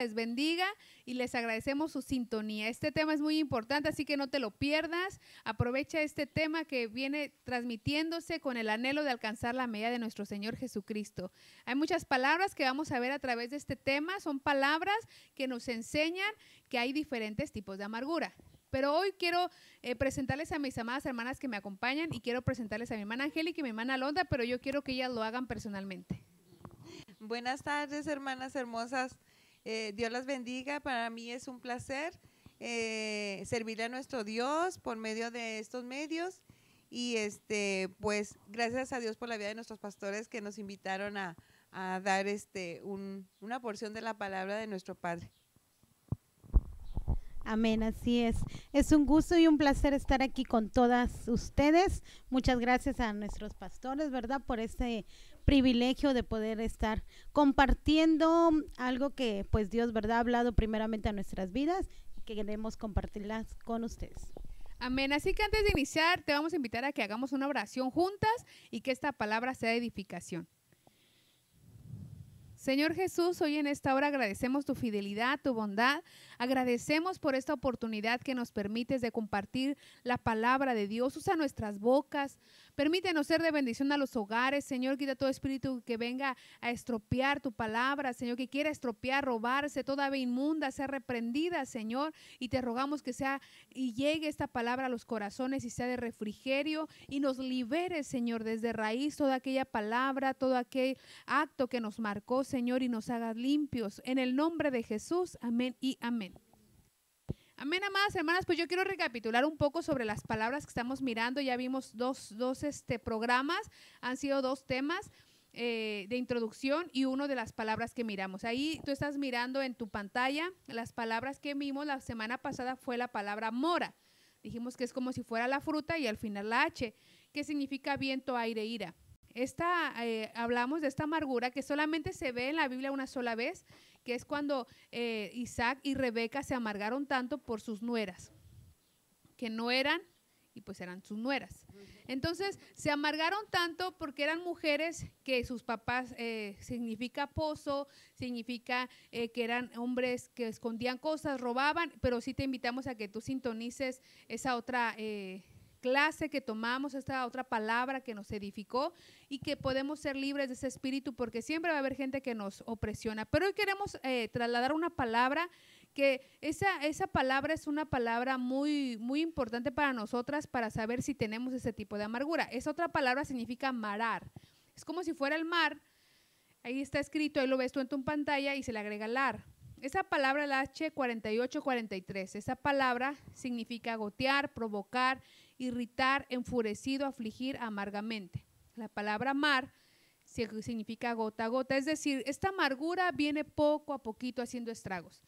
les bendiga y les agradecemos su sintonía. Este tema es muy importante, así que no te lo pierdas. Aprovecha este tema que viene transmitiéndose con el anhelo de alcanzar la medida de nuestro Señor Jesucristo. Hay muchas palabras que vamos a ver a través de este tema. Son palabras que nos enseñan que hay diferentes tipos de amargura. Pero hoy quiero presentarles a mis amadas hermanas que me acompañan y quiero presentarles a mi hermana Angélica y mi hermana Alondra, pero yo quiero que ellas lo hagan personalmente. Buenas tardes, hermanas hermosas. Dios las bendiga. Para mí es un placer servirle a nuestro Dios por medio de estos medios. Y pues gracias a Dios por la vida de nuestros pastores que nos invitaron a dar una porción de la palabra de nuestro Padre. Amén, así es. Es un gusto y un placer estar aquí con todas ustedes. Muchas gracias a nuestros pastores, ¿verdad? Por este privilegio de poder estar compartiendo algo que pues Dios, ¿verdad? Ha hablado primeramente a nuestras vidas y que queremos compartirlas con ustedes. Amén. Así que antes de iniciar te vamos a invitar a que hagamos una oración juntas y que esta palabra sea edificación. Señor Jesús, hoy en esta hora agradecemos tu fidelidad, tu bondad. Agradecemos por esta oportunidad que nos permites de compartir la palabra de Dios. Usa nuestras bocas. Permítenos ser de bendición a los hogares. Señor, quita todo espíritu que venga a estropear tu palabra. Señor, que quiera estropear, robarse, toda ave inmunda, sea reprendida, Señor. Y te rogamos que sea y llegue esta palabra a los corazones y sea de refrigerio y nos libere, Señor, desde raíz toda aquella palabra, todo aquel acto que nos marcó, Señor, y nos haga limpios. En el nombre de Jesús, amén y amén. Amén, amadas hermanas, pues yo quiero recapitular un poco sobre las palabras que estamos mirando. Ya vimos dos programas, han sido dos temas de introducción y uno de las palabras que miramos. Ahí tú estás mirando en tu pantalla las palabras que vimos. La semana pasada fue la palabra mora. Dijimos que es como si fuera la fruta y al final la H, que significa viento, aire, ira. Hablamos de esta amargura que solamente se ve en la Biblia una sola vez, que es cuando Isaac y Rebeca se amargaron tanto por sus nueras, que no eran, y pues eran sus nueras. Entonces se amargaron tanto porque eran mujeres que sus papás, significa pozo, significa que eran hombres que escondían cosas, robaban, pero sí te invitamos a que tú sintonices esa otra clase que tomamos, esta otra palabra que nos edificó y que podemos ser libres de ese espíritu porque siempre va a haber gente que nos opresiona. Pero hoy queremos trasladar una palabra que esa palabra es una palabra muy, muy importante para nosotras para saber si tenemos ese tipo de amargura. Esa otra palabra significa marar. Es como si fuera el mar. Ahí está escrito, ahí lo ves tú en tu pantalla y se le agrega lar. Esa palabra, la H4843, esa palabra significa gotear, provocar, irritar, enfurecido, afligir amargamente. La palabra mar significa gota a gota, es decir, esta amargura viene poco a poquito haciendo estragos.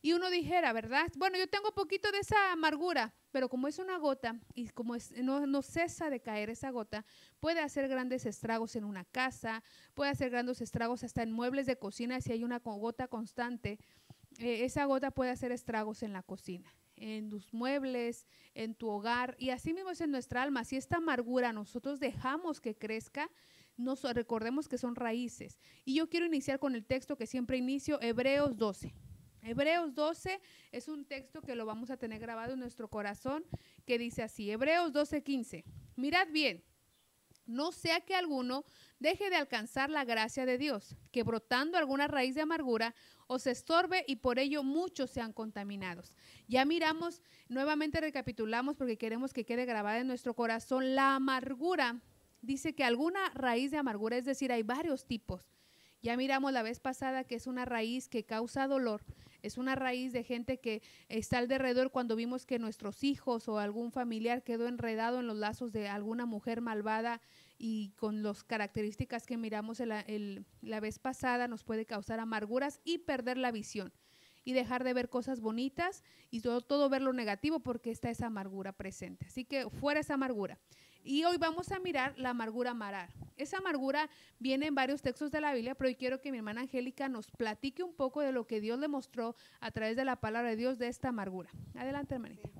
Y uno dijera, ¿verdad? Bueno, yo tengo poquito de esa amargura, pero como es una gota y como no cesa de caer esa gota, puede hacer grandes estragos en una casa, puede hacer grandes estragos hasta en muebles de cocina si hay una gota constante. Esa gota puede hacer estragos en la cocina, en tus muebles, en tu hogar, y así mismo es en nuestra alma. Si esta amargura nosotros dejamos que crezca, recordemos que son raíces. Y yo quiero iniciar con el texto que siempre inicio, Hebreos 12. Hebreos 12 es un texto que lo vamos a tener grabado en nuestro corazón, que dice así, Hebreos 12:15, mirad bien, no sea que alguno deje de alcanzar la gracia de Dios, que brotando alguna raíz de amargura os estorbe y por ello muchos sean contaminados. Ya miramos, nuevamente recapitulamos porque queremos que quede grabada en nuestro corazón, la amargura, dice que alguna raíz de amargura, es decir, hay varios tipos. Ya miramos la vez pasada que es una raíz que causa dolor, es una raíz de gente que está alrededor cuando vimos que nuestros hijos o algún familiar quedó enredado en los lazos de alguna mujer malvada y con las características que miramos la vez pasada nos puede causar amarguras y perder la visión y dejar de ver cosas bonitas y todo ver lo negativo porque está esa amargura presente. Así que fuera esa amargura. Y hoy vamos a mirar la amargura marar. Esa amargura viene en varios textos de la Biblia, pero hoy quiero que mi hermana Angélica nos platique un poco de lo que Dios le mostró a través de la palabra de Dios de esta amargura. Adelante, hermanita.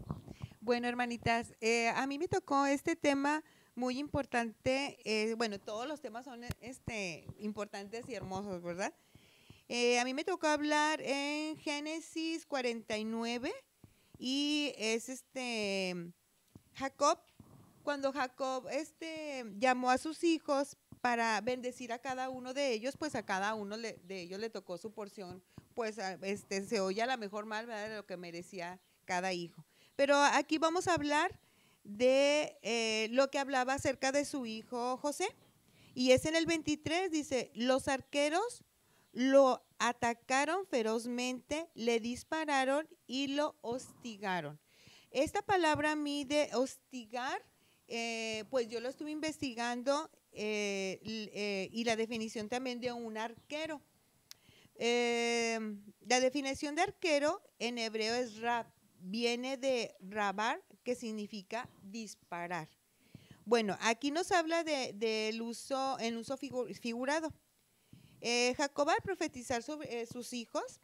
Bueno, hermanitas, a mí me tocó este tema muy importante. Bueno, todos los temas son importantes y hermosos, ¿verdad? A mí me tocó hablar en Génesis 49 y es Jacob, cuando Jacob llamó a sus hijos para bendecir a cada uno de ellos, pues a cada uno de ellos le tocó su porción, pues se oye a la mejor mal, ¿verdad?, de lo que merecía cada hijo. Pero aquí vamos a hablar de lo que hablaba acerca de su hijo José. Y es en el 23, dice, los arqueros lo atacaron ferozmente, le dispararon y lo hostigaron. Esta palabra a mí de hostigar, pues yo lo estuve investigando y la definición también de un arquero. La definición de arquero en hebreo es rab, viene de rabar, que significa disparar. Bueno, aquí nos habla del uso, en uso figurado. Jacob, al profetizar sobre sus hijos,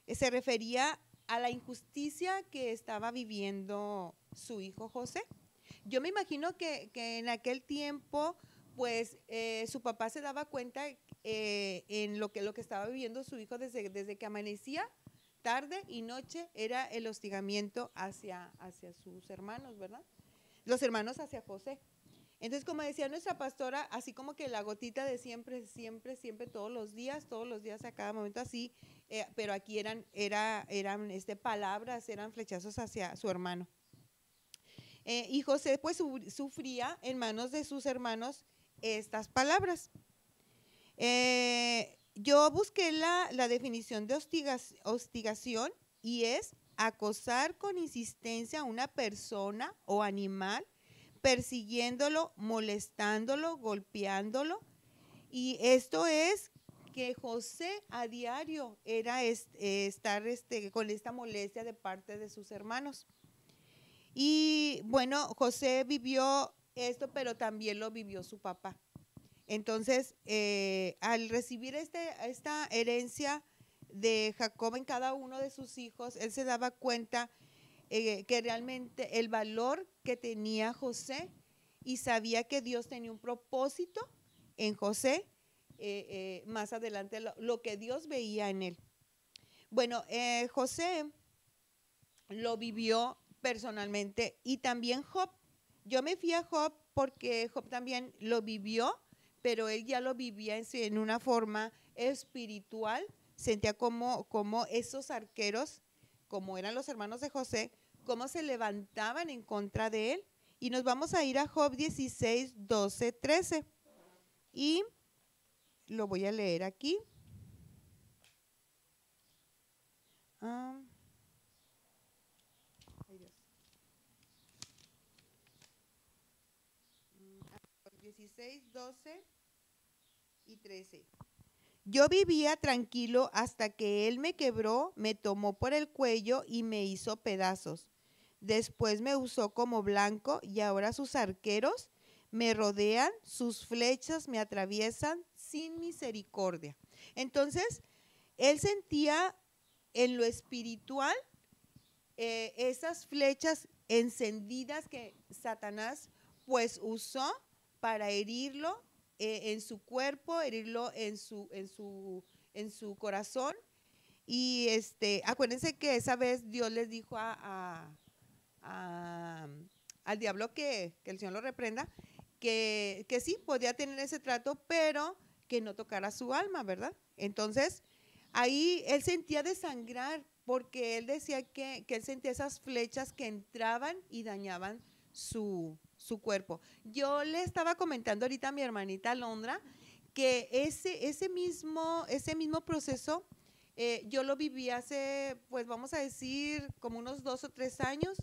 se refería a la injusticia que estaba viviendo su hijo José. Yo me imagino que en aquel tiempo, pues su papá se daba cuenta en lo que estaba viviendo su hijo desde que amanecía, tarde y noche, era el hostigamiento hacia sus hermanos, ¿verdad? Los hermanos hacia José. Entonces, como decía nuestra pastora, así como que la gotita de siempre, siempre, siempre, todos los días, a cada momento así, pero aquí eran palabras, eran flechazos hacia su hermano. Y José pues sufría en manos de sus hermanos estas palabras. Yo busqué la definición de hostigación y es acosar con insistencia a una persona o animal, persiguiéndolo, molestándolo, golpeándolo. Y esto es que José a diario era estar con esta molestia de parte de sus hermanos. Y bueno, José vivió esto, pero también lo vivió su papá. Entonces, al recibir esta herencia de Jacob en cada uno de sus hijos, él se daba cuenta que realmente el valor que tenía José, y sabía que Dios tenía un propósito en José, más adelante lo que Dios veía en él. Bueno, José lo vivió personalmente, y también Job. Yo me fui a Job porque Job también lo vivió, pero él ya lo vivía en una forma espiritual. Sentía como esos arqueros, como eran los hermanos de José, cómo se levantaban en contra de él. Y nos vamos a ir a Job 16, 12, 13. Y lo voy a leer aquí. Ay, Dios. 16, 12 y 13. Yo vivía tranquilo hasta que él me quebró, me tomó por el cuello y me hizo pedazos. Después me usó como blanco y ahora sus arqueros me rodean, sus flechas me atraviesan sin misericordia. Entonces, él sentía en lo espiritual esas flechas encendidas que Satanás pues usó para herirlo en su cuerpo, herirlo en su corazón. Y acuérdense que esa vez Dios les dijo al diablo, que el Señor lo reprenda, que sí, podía tener ese trato, pero que no tocara su alma, ¿verdad? Entonces, ahí él sentía desangrar, porque él decía que él sentía esas flechas que entraban y dañaban su cuerpo. Yo le estaba comentando ahorita a mi hermanita Alondra que ese mismo proceso yo lo viví hace, pues vamos a decir, como unos 2 o 3 años,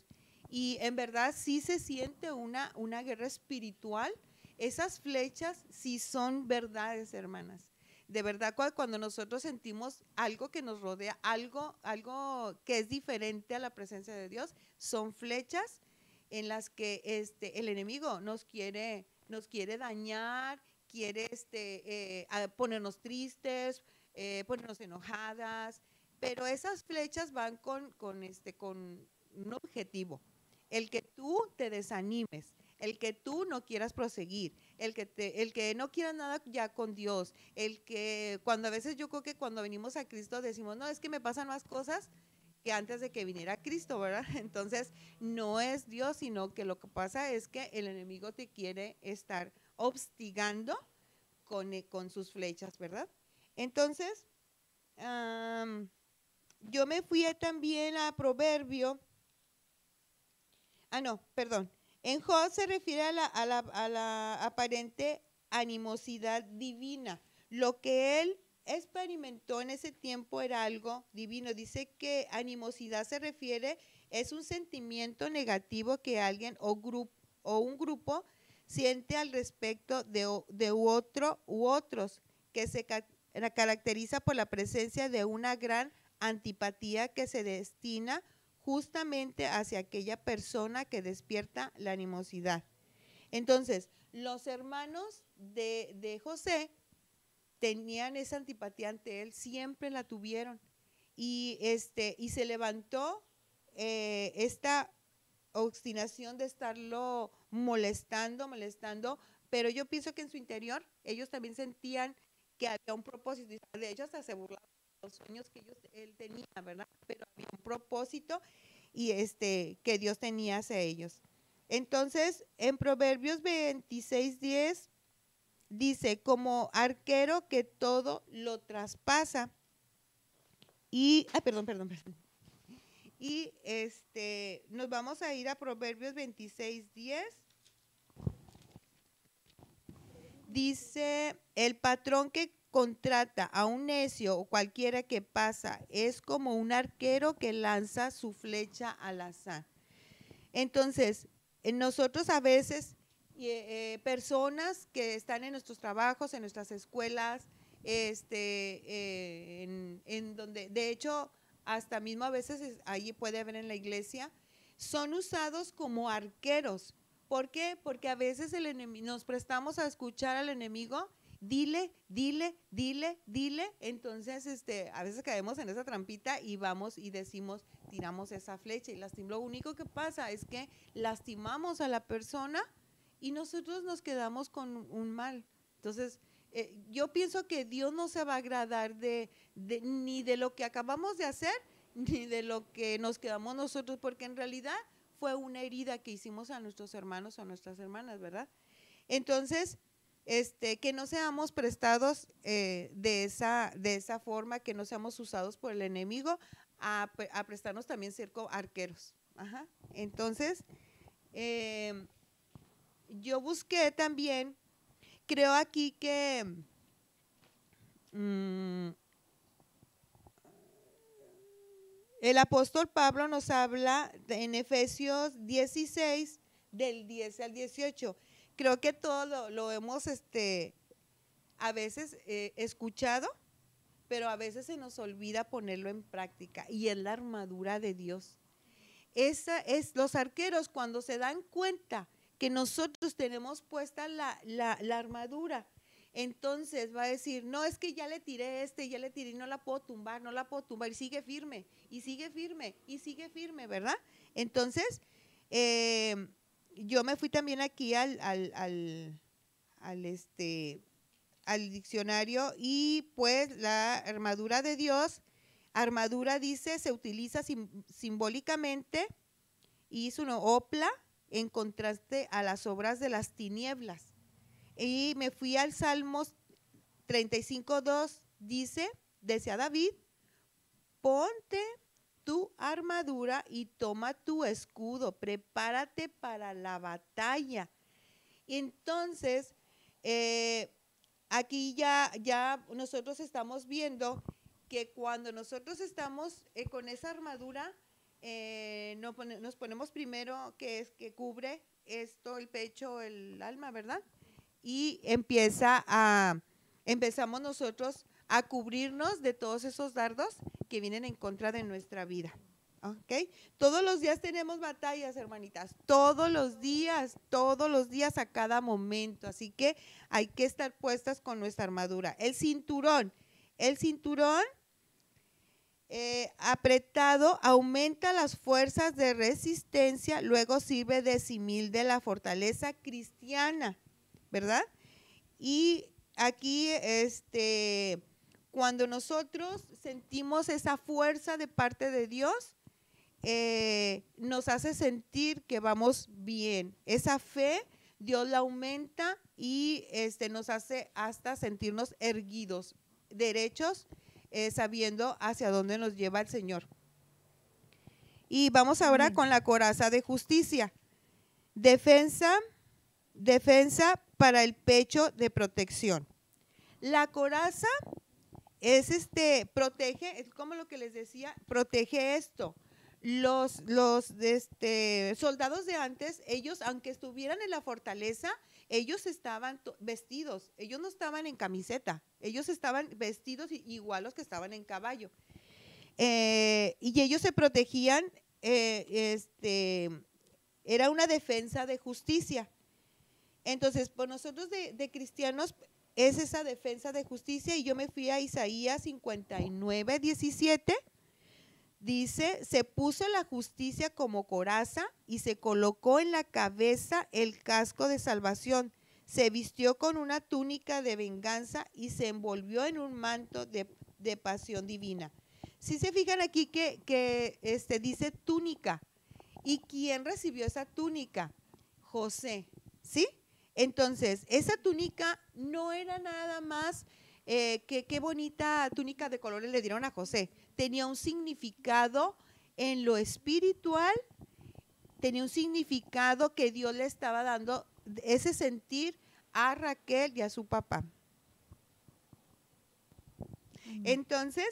y en verdad sí se siente una guerra espiritual. Esas flechas sí son verdades, hermanas. De verdad, cuando nosotros sentimos algo que nos rodea, algo que es diferente a la presencia de Dios, son flechas en las que el enemigo nos quiere dañar, quiere ponernos tristes, ponernos enojadas, pero esas flechas van con un objetivo, el que tú te desanimes, el que tú no quieras proseguir, el que no quieras nada ya con Dios, el que cuando a veces yo creo que cuando venimos a Cristo decimos, no, es que me pasan más cosas que antes de que viniera Cristo, ¿verdad? Entonces, no es Dios, sino que lo que pasa es que el enemigo te quiere estar hostigando con sus flechas, ¿verdad? Entonces, yo me fui también a Proverbio. No, perdón. En Job se refiere a la aparente animosidad divina. Lo que él experimentó en ese tiempo era algo divino. Dice que animosidad se refiere, es un sentimiento negativo que alguien o un grupo siente al respecto de otro u otros, que se caracteriza por la presencia de una gran antipatía que se destina justamente hacia aquella persona que despierta la animosidad. Entonces, los hermanos de José tenían esa antipatía ante él, siempre la tuvieron. Y se levantó esta obstinación de estarlo molestando, pero yo pienso que en su interior ellos también sentían que había un propósito. De hecho, hasta se burlaban de los sueños que él tenía, ¿verdad? Pero había un propósito y que Dios tenía hacia ellos. Entonces, en Proverbios 26:10 dice, como arquero que todo lo traspasa. Y, perdón. Y nos vamos a ir a Proverbios 26:10. Dice, el patrón que contrata a un necio o cualquiera que pasa es como un arquero que lanza su flecha al azar. Entonces, nosotros a veces, personas que están en nuestros trabajos, en nuestras escuelas, en donde, de hecho, hasta mismo a veces allí puede haber en la iglesia, son usados como arqueros. ¿Por qué? Porque a veces nos prestamos a escuchar al enemigo, dile, entonces a veces caemos en esa trampita y vamos y decimos, tiramos esa flecha y lo único que pasa es que lastimamos a la persona y nosotros nos quedamos con un mal. Entonces, yo pienso que Dios no se va a agradar ni de lo que acabamos de hacer, ni de lo que nos quedamos nosotros, porque en realidad fue una herida que hicimos a nuestros hermanos o a nuestras hermanas, ¿verdad? Entonces, que no seamos prestados de esa forma, que no seamos usados por el enemigo a prestarnos también ser arqueros. Ajá. Entonces, yo busqué también, creo aquí que el apóstol Pablo nos habla en Efesios 16, del 10 al 18. Creo que todo lo hemos a veces escuchado, pero a veces se nos olvida ponerlo en práctica, y es la armadura de Dios. Los arqueros, cuando se dan cuenta que nosotros tenemos puesta la armadura, entonces va a decir, no, es que ya le tiré ya le tiré y no la puedo tumbar, y sigue firme, ¿verdad? Entonces, yo me fui también aquí al diccionario, y pues la armadura de Dios, armadura dice, se utiliza simbólicamente, y es una opla en contraste a las obras de las tinieblas. Y me fui al Salmos 35:2, decía David, ponte tu armadura y toma tu escudo, prepárate para la batalla. Y entonces, aquí ya nosotros estamos viendo que cuando nosotros estamos con esa armadura, nos ponemos primero que cubre esto, el pecho, el alma, ¿verdad? Y empezamos nosotros a cubrirnos de todos esos dardos que vienen en contra de nuestra vida. ¿Ok? Todos los días tenemos batallas, hermanitas, todos los días, a cada momento. Así que hay que estar puestas con nuestra armadura. El cinturón apretado aumenta las fuerzas de resistencia, luego sirve de símil de la fortaleza cristiana, ¿verdad? Y aquí, cuando nosotros sentimos esa fuerza de parte de Dios, nos hace sentir que vamos bien. Esa fe, Dios la aumenta y nos hace hasta sentirnos erguidos, derechos, sabiendo hacia dónde nos lleva el Señor. Y vamos ahora con la coraza de justicia. Defensa para el pecho de protección. La coraza es protege, es como lo que les decía, protege esto. Los soldados de antes, ellos, aunque estuvieran en la fortaleza, ellos estaban vestidos, ellos no estaban en camiseta, ellos estaban vestidos igual los que estaban en caballo. Y ellos se protegían, era una defensa de justicia. Entonces, por nosotros de cristianos es esa defensa de justicia, y yo me fui a Isaías 59, 17. Dice, se puso la justicia como coraza y se colocó en la cabeza el casco de salvación. Se vistió con una túnica de venganza y se envolvió en un manto de pasión divina. Si se fijan aquí que dice túnica. ¿Y quién recibió esa túnica? José, ¿sí? Entonces, esa túnica no era nada más qué bonita túnica de colores le dieron a José. Tenía un significado en lo espiritual, tenía un significado que Dios le estaba dando, ese sentir a Raquel y a su papá. Entonces,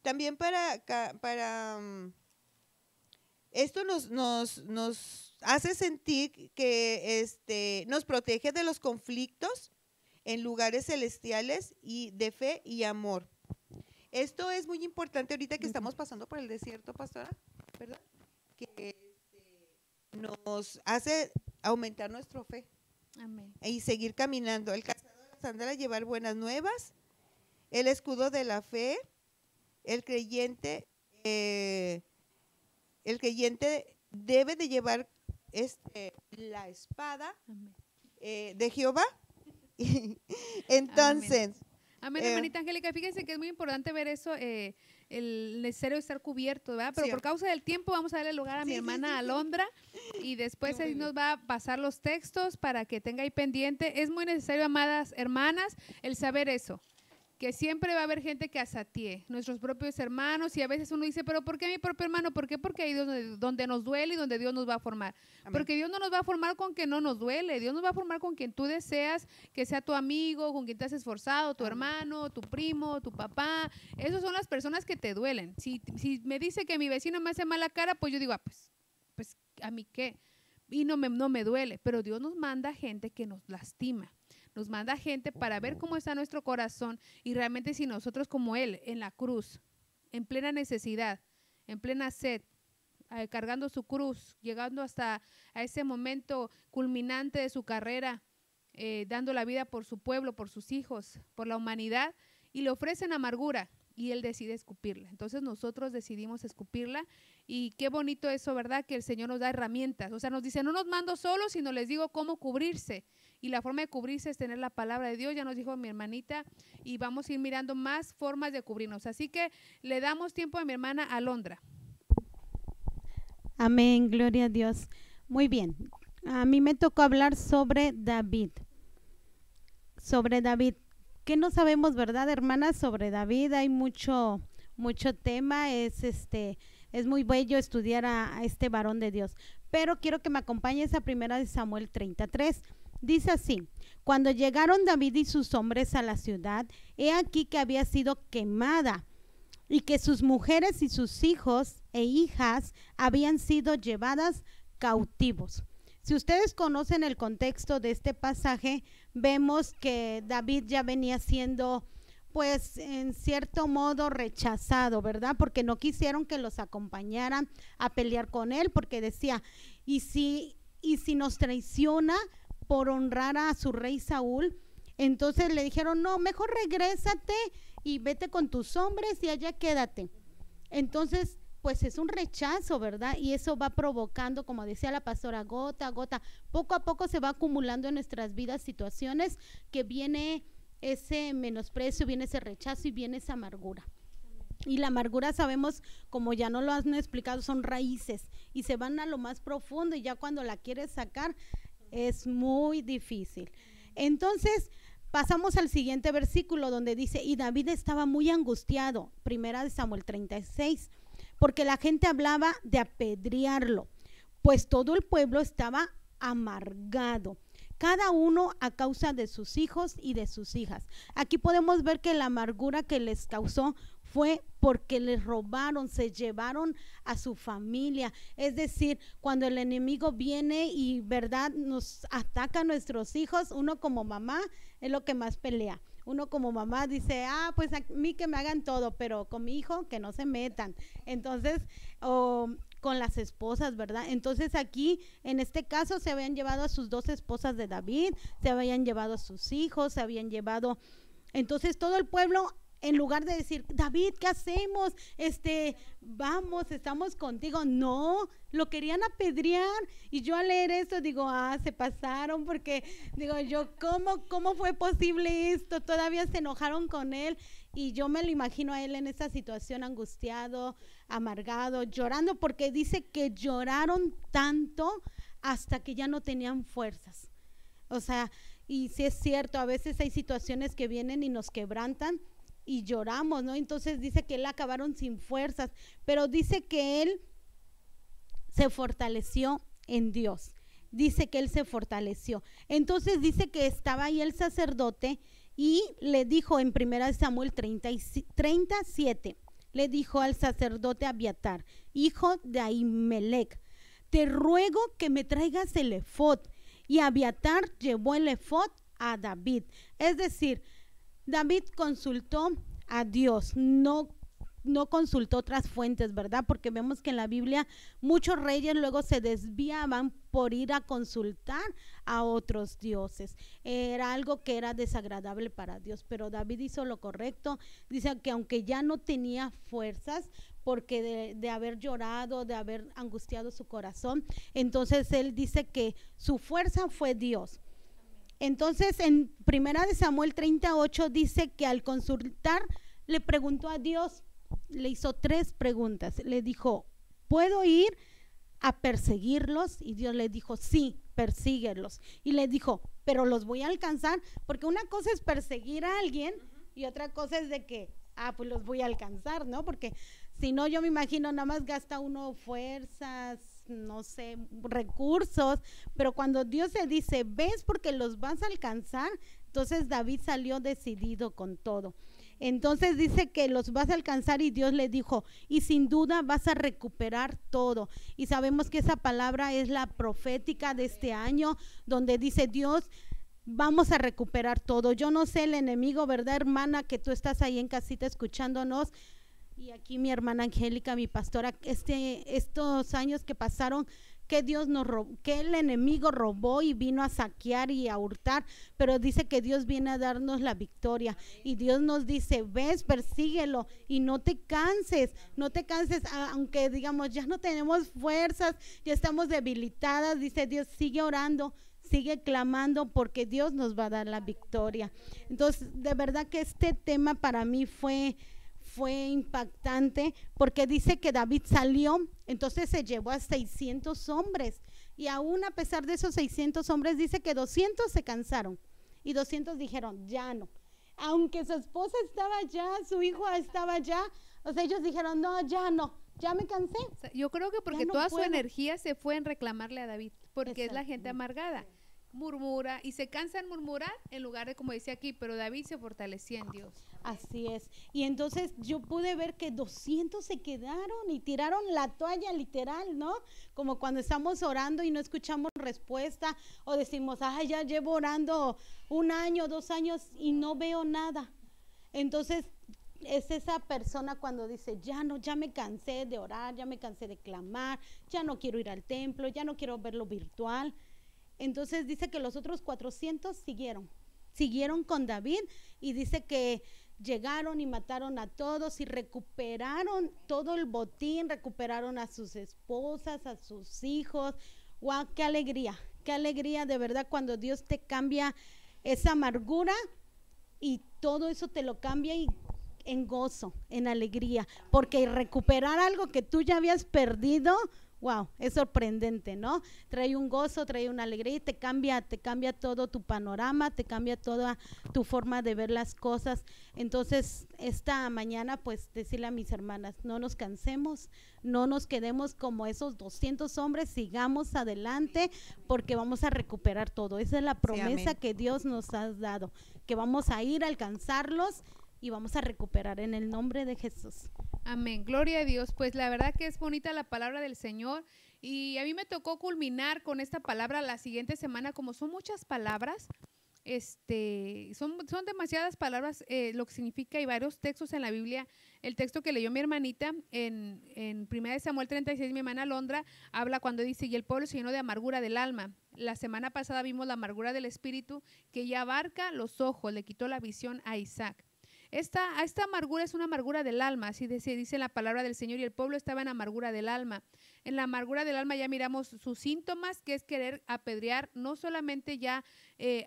también para esto nos hace sentir que nos protege de los conflictos en lugares celestiales y de fe y amor. Esto es muy importante ahorita que estamos pasando por el desierto, pastora, ¿verdad? Que nos hace aumentar nuestra fe. Amén. Y seguir caminando. El calzado de la sandalia, llevar buenas nuevas, el escudo de la fe, el creyente debe de llevar la espada de Jehová. Entonces, amén, hermanita Angélica, fíjense que es muy importante ver eso, el necesario estar cubierto, ¿verdad? Pero sí, por causa del tiempo vamos a darle lugar a mi hermana Alondra, y después ahí nos va a pasar los textos para que tenga ahí pendiente. Es muy necesario, amadas hermanas, el saber eso, que siempre va a haber gente que asatie, nuestros propios hermanos, y a veces uno dice, pero ¿por qué mi propio hermano? ¿Por qué? Porque ahí es donde nos duele y donde Dios nos va a formar. Amén. Porque Dios no nos va a formar con que no nos duele, Dios nos va a formar con quien tú deseas que sea tu amigo, con quien te has esforzado, tu hermano, tu primo, tu papá. Esas son las personas que te duelen. Si me dice que mi vecino me hace mala cara, pues yo digo, pues ¿a mí qué? Y no me duele, pero Dios nos manda gente que nos lastima. Nos manda gente para ver cómo está nuestro corazón, y realmente si nosotros como Él en la cruz, en plena necesidad, en plena sed, cargando su cruz, llegando hasta a ese momento culminante de su carrera, dando la vida por su pueblo, por sus hijos, por la humanidad, y le ofrecen amargura y Él decide escupirla. Entonces nosotros decidimos escupirla, y qué bonito eso, ¿verdad? Que el Señor nos da herramientas. O sea, nos dice, no nos mando solos, sino les digo cómo cubrirse. Y la forma de cubrirse es tener la palabra de Dios, ya nos dijo mi hermanita, y vamos a ir mirando más formas de cubrirnos. Así que le damos tiempo a mi hermana Alondra. Amén, gloria a Dios. Muy bien, a mí me tocó hablar sobre David. ¿Qué no sabemos, verdad, hermanas? Sobre David hay mucho tema, es muy bello estudiar a este varón de Dios. Pero quiero que me acompañes a 1 Samuel 33. Dice así: cuando llegaron David y sus hombres a la ciudad, he aquí que había sido quemada, y que sus mujeres y sus hijos e hijas habían sido llevadas cautivos. Si ustedes conocen el contexto de este pasaje, vemos que David ya venía siendo, pues, en cierto modo rechazado, ¿verdad? Porque no quisieron que los acompañaran a pelear con él, porque decía, y si nos traiciona por honrar a su rey Saúl. Entonces le dijeron, no, mejor regrésate y vete con tus hombres y allá quédate. Entonces, pues es un rechazo, ¿verdad? Y eso va provocando, como decía la pastora, gota a gota, poco a poco se va acumulando en nuestras vidas situaciones que viene ese menosprecio, viene ese rechazo y viene esa amargura. Y la amargura, sabemos, como ya no lo han explicado, son raíces y se van a lo más profundo, y ya cuando la quieres sacar es muy difícil. Entonces pasamos al siguiente versículo donde dice, y David estaba muy angustiado, 1 Samuel 36, porque la gente hablaba de apedrearlo, pues todo el pueblo estaba amargado, cada uno a causa de sus hijos y de sus hijas. Aquí podemos ver que la amargura que les causó fue porque les robaron, se llevaron a su familia. Es decir, cuando el enemigo viene y, verdad, nos ataca a nuestros hijos, uno como mamá es lo que más pelea. Uno como mamá dice, pues a mí que me hagan todo, pero con mi hijo que no se metan. Entonces, con las esposas, ¿verdad? Entonces aquí, en este caso, se habían llevado a sus 2 esposas de David, se habían llevado a sus hijos, se habían llevado, entonces todo el pueblo, en lugar de decir, David, ¿qué hacemos? Vamos, estamos contigo. No, lo querían apedrear. Y yo al leer esto digo, se pasaron, porque digo yo, ¿cómo fue posible esto? Todavía se enojaron con él. Y yo me lo imagino a él en esa situación, angustiado, amargado, llorando, porque dice que lloraron tanto hasta que ya no tenían fuerzas. O sea, y sí es cierto, a veces hay situaciones que vienen y nos quebrantan, y lloramos, ¿no? Entonces dice que él acabaron sin fuerzas, pero dice que él se fortaleció en Dios. Dice que él se fortaleció. Entonces dice que estaba ahí el sacerdote y le dijo en 1 Samuel 37, le dijo al sacerdote Abiatar, hijo de Ahimelech, te ruego que me traigas el efod. Y Abiatar llevó el efod a David. Es decir, David consultó a Dios, no consultó otras fuentes, ¿verdad? Porque vemos que en la Biblia muchos reyes luego se desviaban por ir a consultar a otros dioses. Era algo que era desagradable para Dios, pero David hizo lo correcto. Dice que aunque ya no tenía fuerzas, porque de haber llorado, de haber angustiado su corazón, entonces él dice que su fuerza fue Dios. Entonces en 1 Samuel 38 dice que al consultar le preguntó a Dios, le hizo 3 preguntas. Le dijo, ¿puedo ir a perseguirlos? Y Dios le dijo, sí, persíguelos. Y le dijo, pero los voy a alcanzar, porque una cosa es perseguir a alguien y otra cosa es de que, pues los voy a alcanzar, ¿no? Porque si no, yo me imagino nada más gasta uno fuerzas, no sé, recursos, pero cuando Dios se dice, ves porque los vas a alcanzar, entonces David salió decidido con todo. Entonces dice que los vas a alcanzar y Dios le dijo, y sin duda vas a recuperar todo. Y sabemos que esa palabra es la profética de este año, donde dice Dios, vamos a recuperar todo. Yo no sé el enemigo, ¿verdad, hermana? Que tú estás ahí en casita escuchándonos. Y aquí mi hermana Angélica, mi pastora, estos años que pasaron, que Dios nos robó, que el enemigo robó y vino a saquear y a hurtar, pero dice que Dios viene a darnos la victoria. Y Dios nos dice, ves, persíguelo y no te canses, aunque digamos ya no tenemos fuerzas, ya estamos debilitadas, dice Dios, sigue orando, sigue clamando, porque Dios nos va a dar la victoria. Entonces, de verdad que este tema para mí fue impactante, porque dice que David salió, entonces se llevó a 600 hombres, y aún a pesar de esos 600 hombres, dice que 200 se cansaron, y 200 dijeron, ya no, aunque su esposa estaba allá, su hijo estaba allá, o sea, ellos dijeron, no, ya me cansé. O sea, yo creo que porque toda su energía se fue en reclamarle a David, porque es la gente amargada, murmura y se cansa en murmurar en lugar de, como decía aquí, pero David se fortalecía en Dios. Así es. Y entonces yo pude ver que 200 se quedaron y tiraron la toalla, literal, ¿no? Como cuando estamos orando y no escuchamos respuesta, o decimos, ya llevo orando 1 año, 2 años y no veo nada. Entonces es esa persona cuando dice, ya me cansé de orar, ya me cansé de clamar, ya no quiero ir al templo, ya no quiero verlo virtual. Entonces dice que los otros 400 siguieron con David, y dice que llegaron y mataron a todos y recuperaron todo el botín, recuperaron a sus esposas, a sus hijos. ¡Wow! Qué alegría de verdad cuando Dios te cambia esa amargura y todo eso te lo cambia y en gozo, en alegría, porque recuperar algo que tú ya habías perdido, wow, es sorprendente, ¿no? Trae un gozo, trae una alegría y te cambia todo tu panorama, te cambia toda tu forma de ver las cosas. Entonces, esta mañana, pues, decirle a mis hermanas, no nos cansemos, no nos quedemos como esos 200 hombres, sigamos adelante, porque vamos a recuperar todo. Esa es la promesa Sí, que Dios nos ha dado, que vamos a ir a alcanzarlos y vamos a recuperar en el nombre de Jesús. Amén, gloria a Dios. Pues la verdad que es bonita la palabra del Señor y a mí me tocó culminar con esta palabra la siguiente semana, como son muchas palabras, son demasiadas palabras, lo que significa, y varios textos en la Biblia. El texto que leyó mi hermanita en 1 Samuel 36, mi hermana Londra, habla cuando dice, y el pueblo se llenó de amargura del alma. La semana pasada vimos la amargura del espíritu, que ya abarca los ojos, le quitó la visión a Isaac. Esta amargura es una amargura del alma, así dice la palabra del Señor, y el pueblo estaba en amargura del alma. En la amargura del alma ya miramos sus síntomas, que es querer apedrear no solamente ya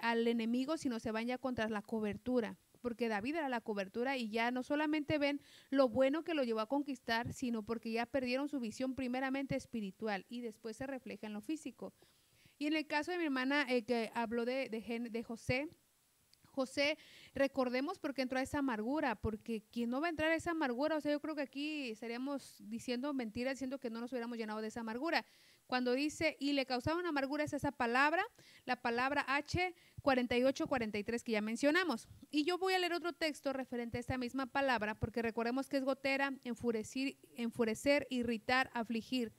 al enemigo, sino se van ya contra la cobertura, porque David era la cobertura y ya no solamente ven lo bueno que lo llevó a conquistar, sino porque ya perdieron su visión primeramente espiritual y después se refleja en lo físico. Y en el caso de mi hermana que habló de José, recordemos por qué entró a esa amargura, porque quien no va a entrar a esa amargura, o sea, yo creo que aquí estaríamos diciendo mentiras, diciendo que no nos hubiéramos llenado de esa amargura. Cuando dice, y le causaba una amargura, es esa palabra, la palabra H4843 que ya mencionamos. Y yo voy a leer otro texto referente a esta misma palabra, porque recordemos que es gotera, enfurecer, irritar, afligir.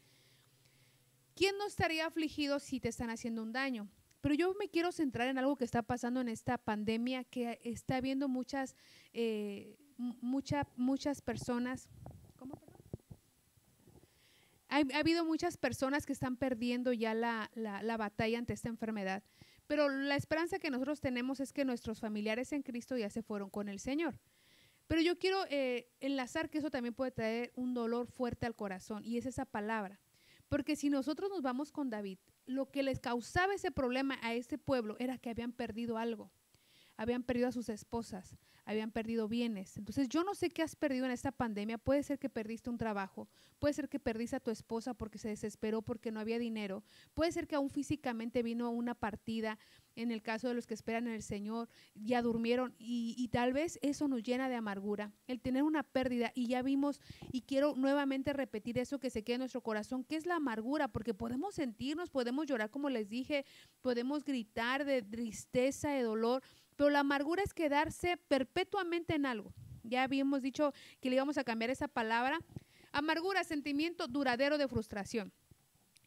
¿Quién no estaría afligido si te están haciendo un daño? Pero yo me quiero centrar en algo que está pasando en esta pandemia, que está habiendo muchas personas. ¿Cómo, perdón? Ha habido muchas personas que están perdiendo ya la batalla ante esta enfermedad. Pero la esperanza que nosotros tenemos es que nuestros familiares en Cristo ya se fueron con el Señor. Pero yo quiero enlazar que eso también puede traer un dolor fuerte al corazón, y es esa palabra. Porque si nosotros nos vamos con David, lo que les causaba ese problema a este pueblo era que habían perdido algo. Habían perdido a sus esposas, habían perdido bienes. Entonces yo no sé qué has perdido en esta pandemia. Puede ser que perdiste un trabajo, puede ser que perdiste a tu esposa porque se desesperó porque no había dinero, puede ser que aún físicamente vino una partida. En el caso de los que esperan en el Señor, ya durmieron y tal vez eso nos llena de amargura, el tener una pérdida. Y ya vimos, y quiero nuevamente repetir eso que se queda en nuestro corazón, que es la amargura, porque podemos sentirnos, podemos llorar, como les dije, podemos gritar de tristeza, de dolor, pero la amargura es quedarse perpetuamente en algo. Ya habíamos dicho que le íbamos a cambiar esa palabra. Amargura, sentimiento duradero de frustración.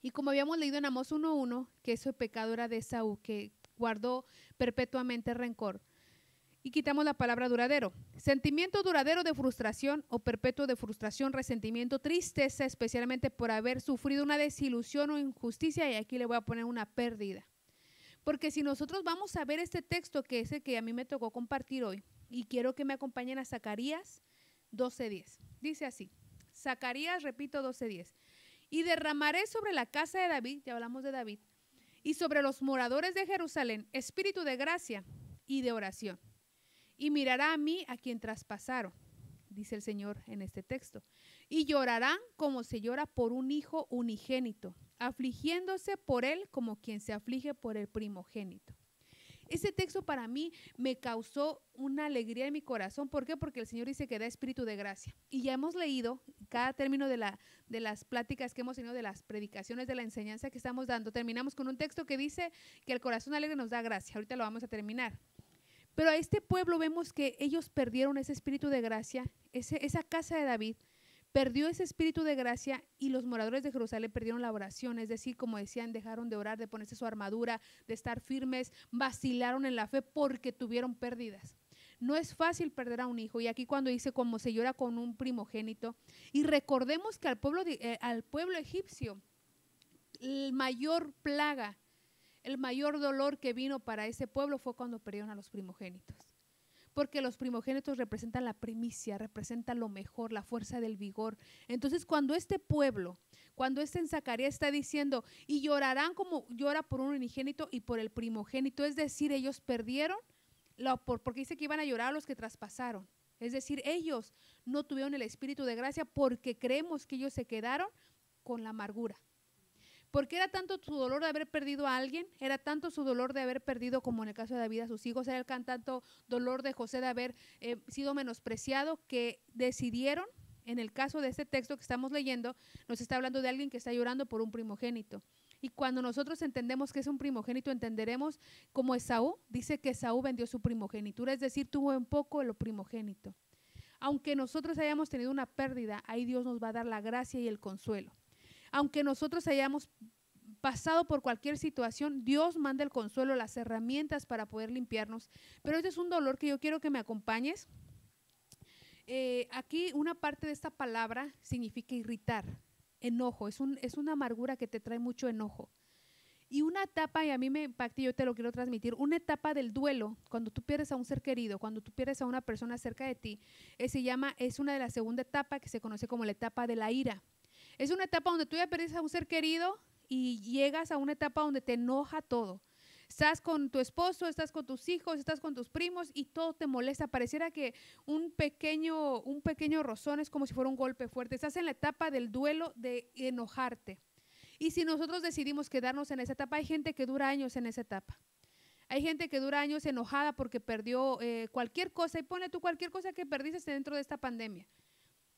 Y como habíamos leído en Amós 1:1, que ese pecado era de Esaú, que guardó perpetuamente rencor. Y quitamos la palabra duradero. Sentimiento duradero de frustración o perpetuo de frustración, resentimiento, tristeza, especialmente por haber sufrido una desilusión o injusticia, y aquí le voy a poner una pérdida. Porque si nosotros vamos a ver este texto, que es el que a mí me tocó compartir hoy, y quiero que me acompañen a Zacarías 12:10. Dice así, Zacarías, repito, 12:10. Y derramaré sobre la casa de David, ya hablamos de David, y sobre los moradores de Jerusalén, espíritu de gracia y de oración. Y mirará a mí a quien traspasaron, dice el Señor en este texto. Y llorarán como se llora por un hijo unigénito, afligiéndose por él como quien se aflige por el primogénito. Ese texto para mí me causó una alegría en mi corazón. ¿Por qué? Porque el Señor dice que da espíritu de gracia. Y ya hemos leído cada término de las pláticas que hemos tenido, de las predicaciones, de la enseñanza que estamos dando. Terminamos con un texto que dice que el corazón alegre nos da gracia. Ahorita lo vamos a terminar. Pero a este pueblo vemos que ellos perdieron ese espíritu de gracia. Esa casa de David perdió ese espíritu de gracia, y los moradores de Jerusalén perdieron la oración, es decir, como decían, dejaron de orar, de ponerse su armadura, de estar firmes, vacilaron en la fe porque tuvieron pérdidas. No es fácil perder a un hijo, y aquí cuando dice como se llora con un primogénito, y recordemos que al pueblo egipcio, el mayor plaga, el mayor dolor que vino para ese pueblo fue cuando perdieron a los primogénitos. porque los primogénitos representan la primicia, representan lo mejor, la fuerza del vigor. Entonces, cuando este pueblo, cuando en Zacarías está diciendo, y llorarán como llora por un unigénito y por el primogénito, es decir, ellos perdieron, porque dice que iban a llorar a los que traspasaron. Es decir, ellos no tuvieron el espíritu de gracia porque creemos que ellos se quedaron con la amargura. Porque era tanto su dolor de haber perdido a alguien, era tanto su dolor de haber perdido, como en el caso de David, a sus hijos, era el tanto dolor de José de haber sido menospreciado, que decidieron, en el caso de este texto que estamos leyendo, nos está hablando de alguien que está llorando por un primogénito. Y cuando nosotros entendemos que es un primogénito, entenderemos como Esaú, dice que Esaú vendió su primogenitura, es decir, tuvo en poco lo primogénito. Aunque nosotros hayamos tenido una pérdida, ahí Dios nos va a dar la gracia y el consuelo. Aunque nosotros hayamos pasado por cualquier situación, Dios manda el consuelo, las herramientas para poder limpiarnos. Pero este es un dolor que yo quiero que me acompañes. Aquí una parte de esta palabra significa irritar, enojo. Es una amargura que te trae mucho enojo. Y una etapa, y a mí me impacta y yo te lo quiero transmitir, una etapa del duelo, cuando tú pierdes a un ser querido, cuando tú pierdes a una persona cerca de ti, es una de las segunda etapa que se conoce como la etapa de la ira. Es una etapa donde tú ya perdiste a un ser querido y llegas a una etapa donde te enoja todo. Estás con tu esposo, estás con tus hijos, estás con tus primos y todo te molesta. Pareciera que un pequeño rozón es como si fuera un golpe fuerte. Estás en la etapa del duelo de enojarte. Y si nosotros decidimos quedarnos en esa etapa, hay gente que dura años en esa etapa. Hay gente que dura años enojada porque perdió cualquier cosa. Y pone tú cualquier cosa que perdiste dentro de esta pandemia.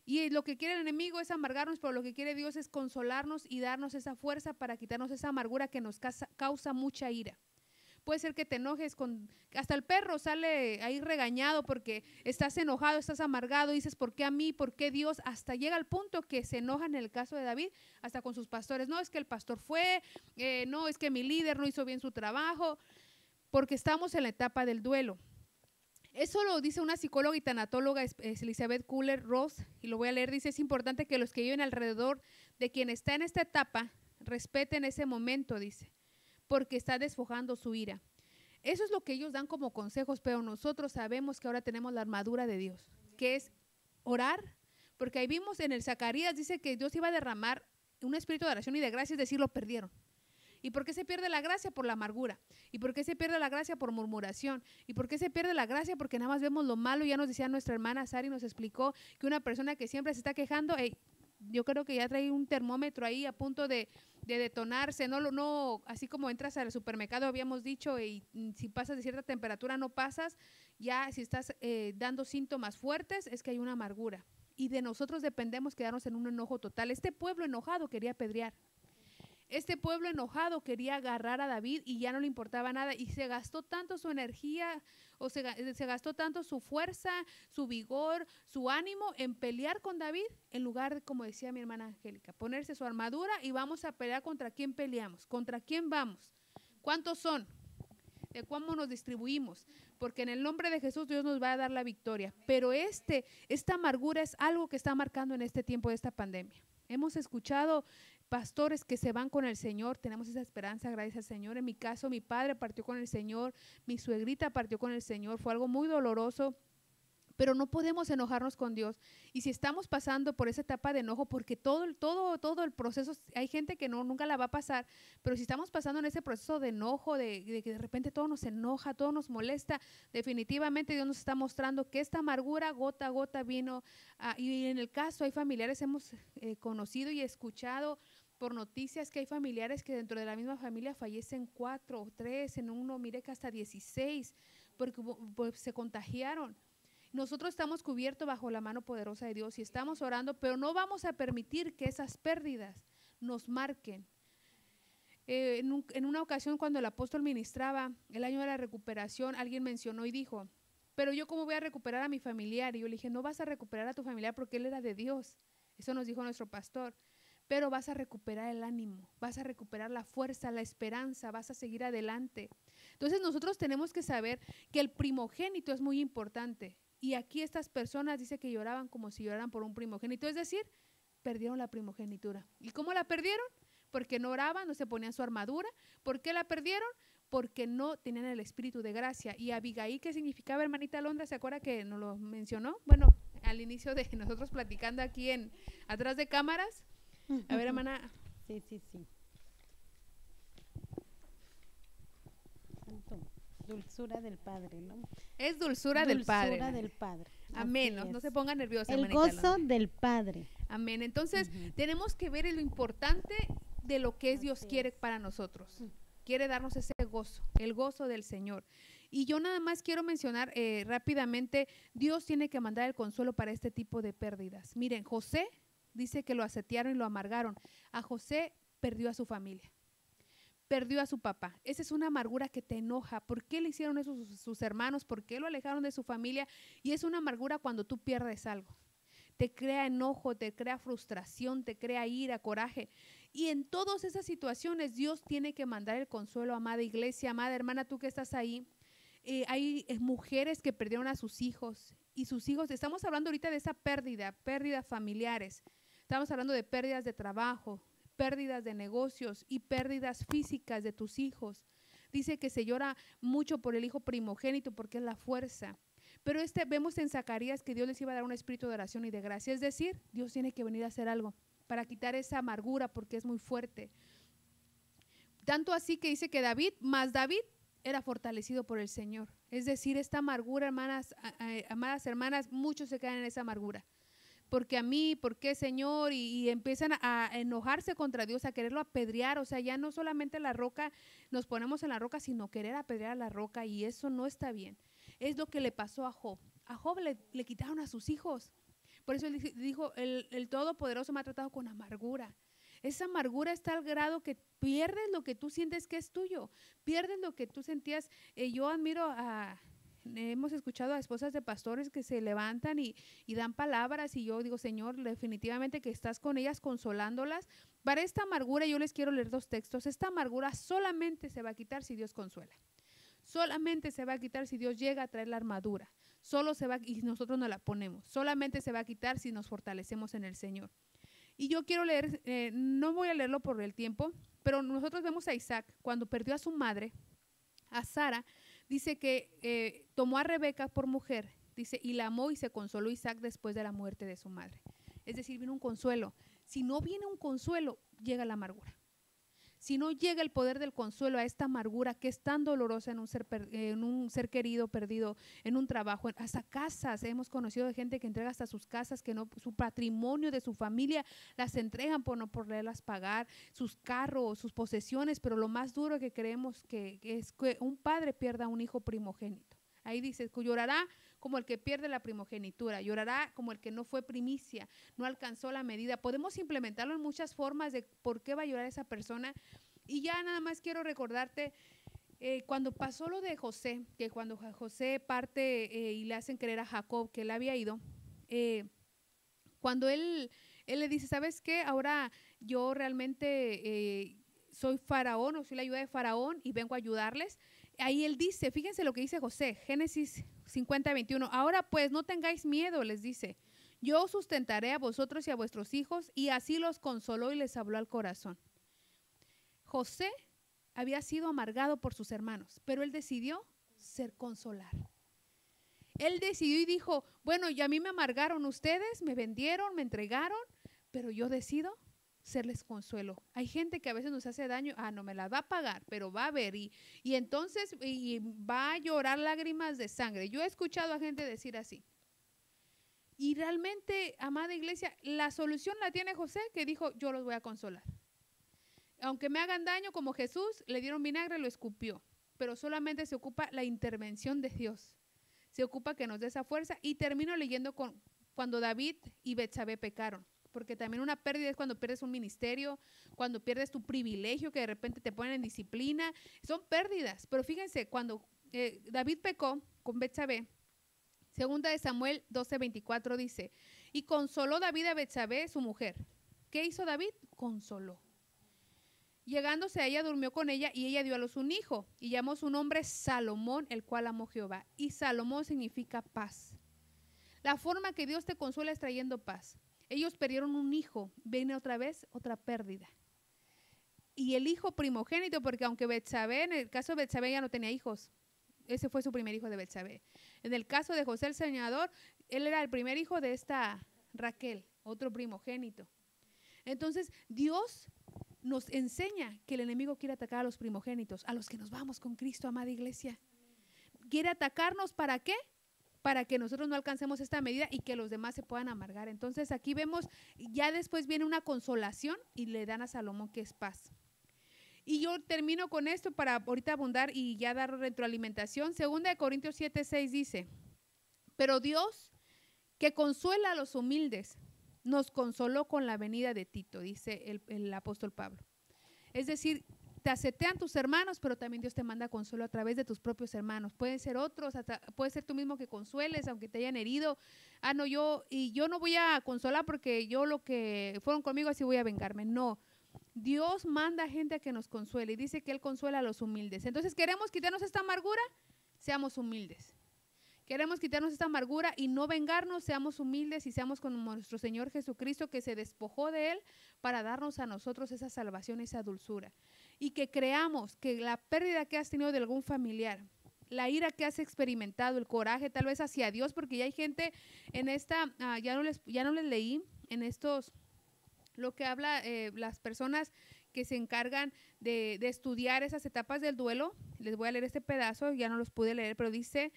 Y lo que quiere el enemigo es amargarnos, pero lo que quiere Dios es consolarnos y darnos esa fuerza para quitarnos esa amargura que nos causa mucha ira. Puede ser que te enojes hasta el perro sale ahí regañado porque estás enojado, estás amargado, dices, ¿por qué a mí? ¿Por qué Dios? Hasta llega al punto que se enojan en el caso de David, hasta con sus pastores. No, es que el pastor no, es que mi líder no hizo bien su trabajo, porque estamos en la etapa del duelo. Eso lo dice una psicóloga y tanatóloga, es Elizabeth Kubler-Ross, y lo voy a leer. Dice, es importante que los que viven alrededor de quien está en esta etapa respeten ese momento, dice, porque está desfojando su ira. Eso es lo que ellos dan como consejos, pero nosotros sabemos que ahora tenemos la armadura de Dios, que es orar, porque ahí vimos en el Zacarías, dice que Dios iba a derramar un espíritu de oración y de gracia, es decir, lo perdieron. ¿Y por qué se pierde la gracia? Por la amargura. ¿Y por qué se pierde la gracia? Por murmuración. ¿Y por qué se pierde la gracia? Porque nada más vemos lo malo. Ya nos decía nuestra hermana Sari, nos explicó que una persona que siempre se está quejando, yo creo que ya trae un termómetro ahí a punto de detonarse. No, así como entras al supermercado, habíamos dicho, y si pasas de cierta temperatura no pasas, ya si estás dando síntomas fuertes, es que hay una amargura. Y de nosotros dependemos quedarnos en un enojo total. Este pueblo enojado quería apedrear. Este pueblo enojado quería agarrar a David y ya no le importaba nada y se gastó tanto su energía o se gastó tanto su fuerza, su vigor, su ánimo en pelear con David en lugar de, como decía mi hermana Angélica, ponerse su armadura y vamos a pelear. ¿Contra quién peleamos? ¿Contra quién vamos? ¿Cuántos son? ¿De cómo nos distribuimos? Porque en el nombre de Jesús Dios nos va a dar la victoria. Pero esta amargura es algo que está marcando en este tiempo de esta pandemia. Hemos escuchado pastores que se van con el Señor, tenemos esa esperanza, gracias al Señor. En mi caso, mi padre partió con el Señor, mi suegrita partió con el Señor, fue algo muy doloroso, pero no podemos enojarnos con Dios. Y si estamos pasando por esa etapa de enojo, porque todo el proceso, hay gente que nunca la va a pasar, pero si estamos pasando en ese proceso de enojo, de que de repente todo nos enoja, todo nos molesta, definitivamente Dios nos está mostrando que esta amargura gota a gota vino. Y en el caso hay familiares, hemos conocido y escuchado por noticias que hay familiares que dentro de la misma familia fallecen 4 o 3, en uno mire que hasta 16, porque pues, se contagiaron. Nosotros estamos cubiertos bajo la mano poderosa de Dios y estamos orando, pero no vamos a permitir que esas pérdidas nos marquen. En una ocasión cuando el apóstol ministraba el año de la recuperación, alguien mencionó y dijo, pero yo cómo voy a recuperar a mi familiar. Y yo le dije, no vas a recuperar a tu familiar porque él era de Dios. Eso nos dijo nuestro pastor. Pero vas a recuperar el ánimo, vas a recuperar la fuerza, la esperanza, vas a seguir adelante. Entonces nosotros tenemos que saber que el primogénito es muy importante. Y aquí estas personas dice que lloraban como si lloraran por un primogénito, es decir, perdieron la primogenitura. ¿Y cómo la perdieron? Porque no oraban, no se ponían su armadura. ¿Por qué la perdieron? porque no tenían el espíritu de gracia. Y Abigail, ¿qué significaba, hermanita Alondra? ¿Se acuerda que nos lo mencionó? Bueno, al inicio de nosotros platicando aquí atrás de cámaras. A ver, hermana. Sí, sí, sí. Santo. Dulzura del Padre, ¿no? Es dulzura del Padre. Dulzura del Padre. Amén. Así No es. se ponga nerviosa, El hermanita gozo Alondra. del Padre. Amén. Entonces, tenemos que ver lo importante de lo que Dios Así quiere es. para nosotros. Quiere darnos ese gozo, el gozo del Señor. Y yo nada más quiero mencionar rápidamente, Dios tiene que mandar el consuelo para este tipo de pérdidas. Miren, José dice que lo asetearon y lo amargaron. A José perdió a su familia, perdió a su papá. Esa es una amargura que te enoja. ¿Por qué le hicieron eso sus hermanos? ¿Por qué lo alejaron de su familia? Y es una amargura cuando tú pierdes algo. Te crea enojo, te crea frustración, te crea ira, coraje. Y en todas esas situaciones Dios tiene que mandar el consuelo, amada iglesia, amada hermana, tú que estás ahí. Hay mujeres que perdieron a sus hijos y sus hijos, estamos hablando ahorita de esa pérdida, pérdidas familiares. Estamos hablando de pérdidas de trabajo, pérdidas de negocios y pérdidas físicas de tus hijos. Dice que se llora mucho por el hijo primogénito porque es la fuerza. Pero vemos en Zacarías que Dios les iba a dar un espíritu de oración y de gracia. Es decir, Dios tiene que venir a hacer algo para quitar esa amargura porque es muy fuerte. Tanto así que dice que David era fortalecido por el Señor. Es decir, esta amargura, hermanas, amadas hermanas, muchos se caen en esa amargura. Porque a mí, ¿por qué, Señor? Y empiezan a enojarse contra Dios, a quererlo apedrear. O sea, ya no solamente la roca, nos ponemos en la roca, sino querer apedrear a la roca, y eso no está bien. Es lo que le pasó a Job. A Job le quitaron a sus hijos. Por eso él dijo, el Todopoderoso me ha tratado con amargura. Esa amargura está al grado que pierdes lo que tú sientes que es tuyo. Pierdes lo que tú sentías. Yo admiro hemos escuchado a esposas de pastores que se levantan y dan palabras, y yo digo, Señor, definitivamente que estás con ellas consolándolas. Para esta amargura yo les quiero leer 2 textos. Esta amargura solamente se va a quitar si Dios consuela. Solamente se va a quitar si Dios llega a traer la armadura. Solo se va, y nosotros no la ponemos. Solamente se va a quitar si nos fortalecemos en el Señor. Y yo quiero leer, no voy a leerlo por el tiempo, pero nosotros vemos a Isaac cuando perdió a su madre, a Sara. Dice que tomó a Rebeca por mujer, dice, y la amó y se consoló Isaac después de la muerte de su madre. Es decir, vino un consuelo. Si no viene un consuelo, llega la amargura. Si no llega el poder del consuelo a esta amargura que es tan dolorosa en un ser querido perdido, en un trabajo, hasta casas. Hemos conocido de gente que entrega hasta sus casas, que no, su patrimonio de su familia las entregan por no poderlas pagar, sus carros, sus posesiones, pero lo más duro que creemos que es que un padre pierda a un hijo primogénito. Ahí dice, llorará como el que pierde la primogenitura, llorará como el que no fue primicia, no alcanzó la medida. Podemos implementarlo en muchas formas de por qué va a llorar esa persona. Y ya nada más quiero recordarte, cuando pasó lo de José, que cuando José parte y le hacen creer a Jacob que él había ido, cuando él le dice, ¿sabes qué? Ahora yo realmente soy faraón, o soy la ayuda de faraón y vengo a ayudarles. Ahí él dice, fíjense lo que dice José, Génesis 50:21. Ahora pues no tengáis miedo, les dice. Yo os sustentaré a vosotros y a vuestros hijos. Y así los consoló y les habló al corazón. José había sido amargado por sus hermanos, pero él decidió ser consolar. Él decidió y dijo, bueno, ya a mí me amargaron ustedes, me vendieron, me entregaron, pero yo decido serles consuelo. Hay gente que a veces nos hace daño, no me la va a pagar, pero va a ver y entonces va a llorar lágrimas de sangre. Yo he escuchado a gente decir así. Y realmente, amada iglesia, la solución la tiene José, que dijo, yo los voy a consolar. Aunque me hagan daño, como Jesús, le dieron vinagre, lo escupió, pero solamente se ocupa la intervención de Dios. Se ocupa que nos dé esa fuerza. Y termino leyendo cuando David y Betsabé pecaron. Porque también una pérdida es cuando pierdes un ministerio, cuando pierdes tu privilegio, que de repente te ponen en disciplina. Son pérdidas. Pero fíjense, cuando David pecó con Betsabé, 2 de Samuel 12:24 dice, y consoló David a Betsabé, su mujer. ¿Qué hizo David? Consoló. Llegándose a ella, durmió con ella y ella dio a luz un hijo y llamó su nombre Salomón, el cual amó Jehová. Y Salomón significa paz. La forma que Dios te consuela es trayendo paz. Ellos perdieron un hijo, viene otra vez otra pérdida. y el hijo primogénito, porque aunque Betsabé, en el caso de Betsabé ya no tenía hijos, ese fue su primer hijo de Betsabé. En el caso de José el Señador, él era el primer hijo de esta Raquel, otro primogénito. Entonces, Dios nos enseña que el enemigo quiere atacar a los primogénitos, a los que nos vamos con Cristo, amada iglesia. Quiere atacarnos, ¿para qué? Para que nosotros no alcancemos esta medida y que los demás se puedan amargar. Entonces, aquí vemos, ya después viene una consolación y le dan a Salomón que es paz. Y yo termino con esto para ahorita abundar y ya dar retroalimentación. 2 Corintios 7:6 dice, pero Dios, que consuela a los humildes, nos consoló con la venida de Tito, dice el apóstol Pablo. Es decir, te asetean tus hermanos, pero también Dios te manda consuelo a través de tus propios hermanos. Pueden ser otros, hasta puede ser tú mismo que consueles, aunque te hayan herido. Yo no voy a consolar porque yo lo que fueron conmigo así voy a vengarme. No. Dios manda gente a que nos consuele y dice que Él consuela a los humildes. Entonces, ¿queremos quitarnos esta amargura? Seamos humildes. Queremos quitarnos esta amargura y no vengarnos, seamos humildes y seamos como nuestro Señor Jesucristo, que se despojó de Él para darnos a nosotros esa salvación, esa dulzura. Y que creamos que la pérdida que has tenido de algún familiar, la ira que has experimentado, el coraje tal vez hacia Dios, porque ya hay gente en esta, ya no les leí en estos, lo que habla las personas que se encargan de estudiar esas etapas del duelo. Les voy a leer este pedazo, ya no los pude leer, pero dicen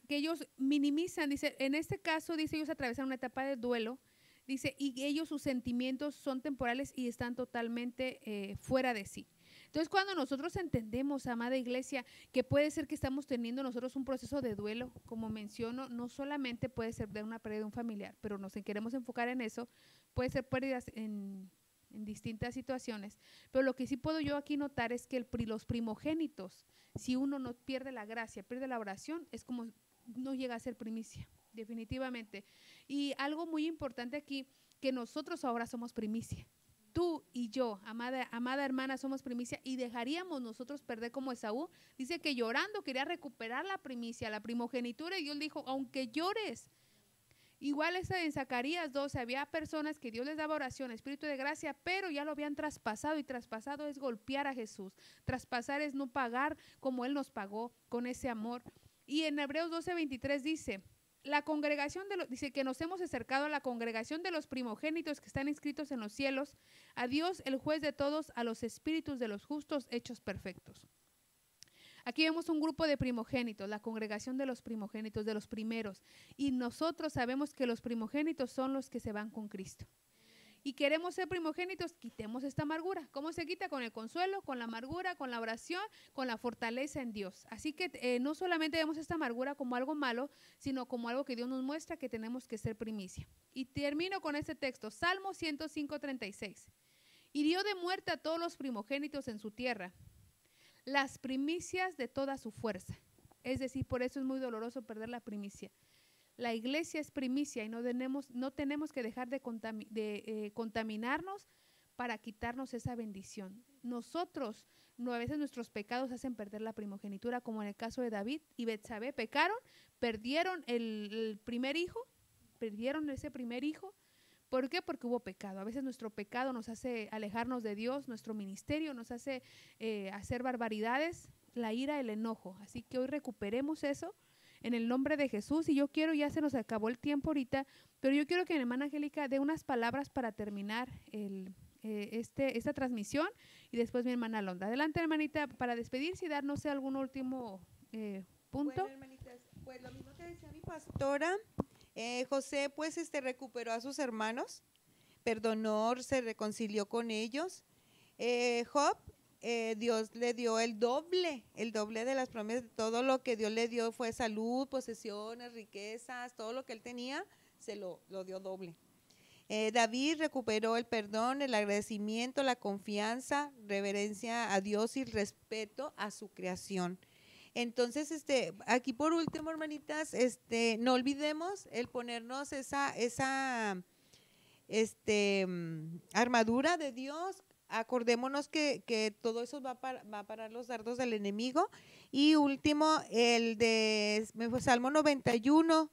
que ellos minimizan, dice, en este caso, dice, ellos atravesan una etapa de duelo, dice, y ellos, sus sentimientos son temporales y están totalmente fuera de sí. Entonces, cuando nosotros entendemos, amada iglesia, que puede ser que estamos teniendo nosotros un proceso de duelo, como menciono, no solamente puede ser de una pérdida de un familiar, pero nos queremos enfocar en eso, puede ser pérdidas en distintas situaciones, pero lo que sí puedo yo aquí notar es que los primogénitos, si uno no pierde la gracia, pierde la oración, es como no llega a ser primicia, definitivamente. Y algo muy importante aquí, que nosotros ahora somos primicia. Tú y yo, amada hermana, somos primicia y dejaríamos nosotros perder como Esaú. Dice que llorando quería recuperar la primicia, la primogenitura, y Dios dijo, aunque llores. Igual en Zacarías 12 había personas que Dios les daba oración, espíritu de gracia, pero ya lo habían traspasado, y traspasado es golpear a Jesús. Traspasar es no pagar como Él nos pagó con ese amor. Y en Hebreos 12:23 dice, la congregación dice que nos hemos acercado a la congregación de los primogénitos que están inscritos en los cielos, a Dios el juez de todos, a los espíritus de los justos hechos perfectos. Aquí vemos un grupo de primogénitos, la congregación de los primogénitos, de los primeros, y nosotros sabemos que los primogénitos son los que se van con Cristo. Y queremos ser primogénitos, quitemos esta amargura. ¿Cómo se quita? Con el consuelo, con la amargura, con la oración, con la fortaleza en Dios. Así que no solamente vemos esta amargura como algo malo, sino como algo que Dios nos muestra que tenemos que ser primicia. Y termino con este texto, Salmo 105:36. Hirió de muerte a todos los primogénitos en su tierra, las primicias de toda su fuerza. Es decir, por eso es muy doloroso perder la primicia. La iglesia es primicia y no tenemos que dejar de contaminarnos para quitarnos esa bendición. Nosotros, a veces nuestros pecados hacen perder la primogenitura, como en el caso de David y Betsabé, pecaron, perdieron el primer hijo, perdieron ese primer hijo. ¿Por qué? Porque hubo pecado. A veces nuestro pecado nos hace alejarnos de Dios, nuestro ministerio nos hace hacer barbaridades, la ira, el enojo. Así que hoy recuperemos eso en el nombre de Jesús. Y yo quiero, ya se nos acabó el tiempo ahorita, pero yo quiero que mi hermana Angélica dé unas palabras para terminar esta transmisión, y después mi hermana Alondra. Adelante, hermanita, para despedirse y darnos algún último punto. Bueno, hermanitas, pues lo mismo que decía mi pastora, José pues recuperó a sus hermanos, perdonó, se reconcilió con ellos. Job, Dios le dio el doble de las promesas. Todo lo que Dios le dio fue salud, posesiones, riquezas, todo lo que él tenía se lo dio doble. David recuperó el perdón, el agradecimiento, la confianza, reverencia a Dios y respeto a su creación. Entonces, aquí por último, hermanitas, no olvidemos el ponernos esa armadura de Dios. Acordémonos que todo eso va a parar los dardos del enemigo. Y último, el de Salmo 91,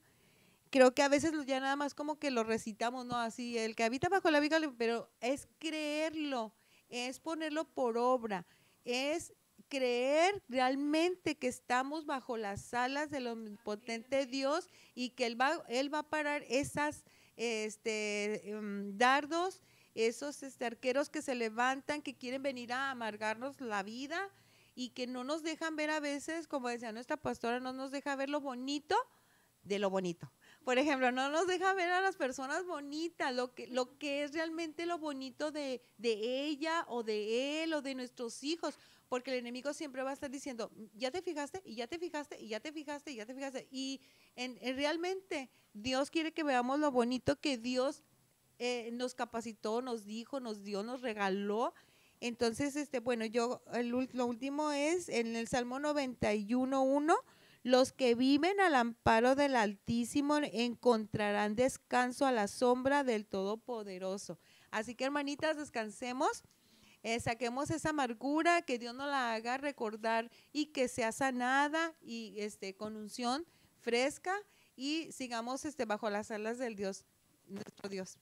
creo que a veces ya nada más como que lo recitamos, ¿no? Así, el que habita bajo la viga, pero es creerlo, es ponerlo por obra, es creer realmente que estamos bajo las alas del omnipotente Dios y que Él va a parar esas dardos, esos arqueros que se levantan, que quieren venir a amargarnos la vida y que no nos dejan ver a veces, como decía nuestra pastora, no nos deja ver lo bonito de lo bonito. Por ejemplo, no nos deja ver a las personas bonitas, lo que es realmente lo bonito de ella o de él o de nuestros hijos, porque el enemigo siempre va a estar diciendo, ya te fijaste, y ya te fijaste, y ya te fijaste, y ya te fijaste. Y realmente Dios quiere que veamos lo bonito que Dios nos capacitó, nos dijo, nos dio, nos regaló. Entonces, bueno, lo último es en el Salmo 91:1. Los que viven al amparo del Altísimo encontrarán descanso a la sombra del Todopoderoso. Así que, hermanitas, descansemos, saquemos esa amargura, que Dios nos la haga recordar y que sea sanada y con unción fresca, y sigamos bajo las alas del Dios, nuestro Dios.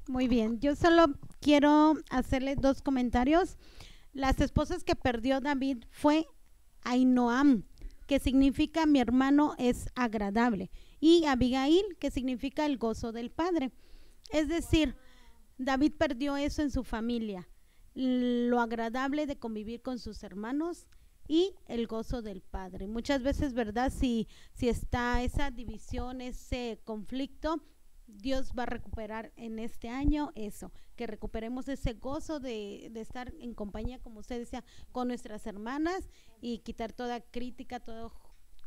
Muy bien, yo solo quiero hacerle 2 comentarios. Las esposas que perdió David fue Ahinoam, que significa mi hermano es agradable, y Abigail, que significa el gozo del padre. Es decir, David perdió eso en su familia, lo agradable de convivir con sus hermanos y el gozo del padre. Muchas veces, ¿verdad? Si está esa división, ese conflicto, Dios va a recuperar en este año eso, que recuperemos ese gozo de estar en compañía, como usted decía, con nuestras hermanas, y quitar toda crítica, todo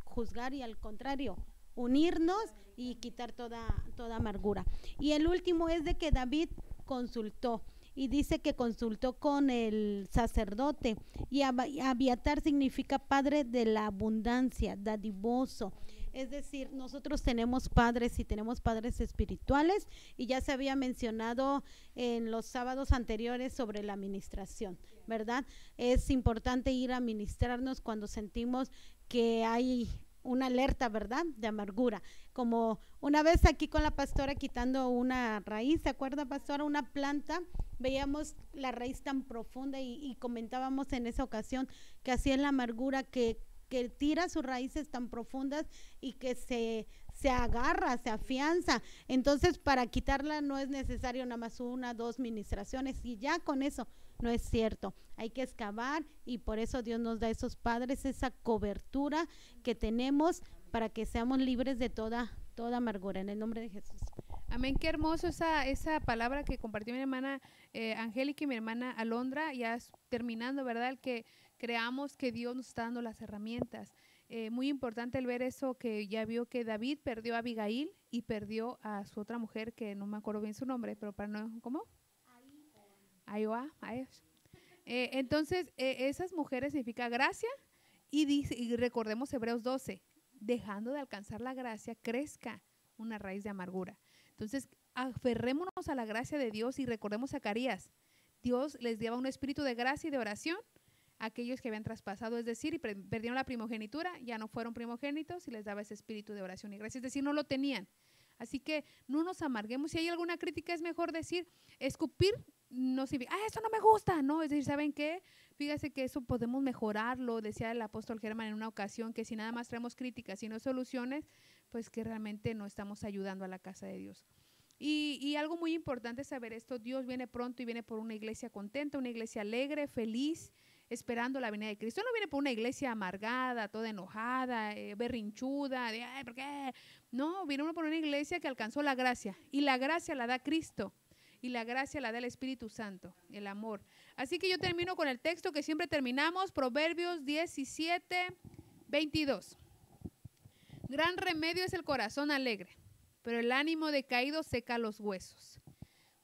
juzgar, y al contrario, unirnos y quitar toda amargura. Y el último es de que David consultó, y dice que consultó con el sacerdote, y Abiatar significa padre de la abundancia, dadivoso. Es decir, nosotros tenemos padres y tenemos padres espirituales, y ya se había mencionado en los sábados anteriores sobre la administración, ¿verdad? Es importante ir a ministrarnos cuando sentimos que hay una alerta, ¿verdad?, de amargura. Como una vez aquí con la pastora quitando una raíz, ¿se acuerda, pastora? Una planta, veíamos la raíz tan profunda y comentábamos en esa ocasión que así es la amargura, que tira sus raíces tan profundas y que se agarra, se afianza. Entonces, para quitarla no es necesario nada más 1, 2 ministraciones, y ya con eso no es cierto. Hay que excavar, y por eso Dios nos da esos padres, esa cobertura que tenemos para que seamos libres de toda amargura, en el nombre de Jesús. Amén, qué hermoso esa palabra que compartió mi hermana Angélica y mi hermana Alondra, ya terminando, ¿verdad? El que creamos que Dios nos está dando las herramientas. Muy importante el ver eso, que ya vio que David perdió a Abigail y perdió a su otra mujer, que no me acuerdo bien su nombre, pero para no, ¿cómo? Ahioa. Entonces, esas mujeres significa gracia, y recordemos Hebreos 12, dejando de alcanzar la gracia, crezca una raíz de amargura. Entonces, aferrémonos a la gracia de Dios, y recordemos Zacarías, Dios les daba un espíritu de gracia y de oración a aquellos que habían traspasado, es decir, y perdieron la primogenitura, ya no fueron primogénitos, y les daba ese espíritu de oración y gracia, es decir, no lo tenían. Así que no nos amarguemos. Si hay alguna crítica, es mejor decir, escupir no significa, eso no me gusta, no, es decir, ¿saben qué? Fíjese que eso podemos mejorarlo, decía el apóstol Germán en una ocasión, que si nada más traemos críticas y no soluciones, pues que realmente no estamos ayudando a la casa de Dios. Y algo muy importante es saber esto: Dios viene pronto, y viene por una iglesia contenta, una iglesia alegre, feliz, esperando la venida de Cristo. No viene por una iglesia amargada, toda enojada, berrinchuda, de ay, ¿por qué? No, viene por una iglesia que alcanzó la gracia, y la gracia la da Cristo, y la gracia la da el Espíritu Santo, el amor. Así que yo termino con el texto que siempre terminamos, Proverbios 17:22. Gran remedio es el corazón alegre, pero el ánimo decaído seca los huesos.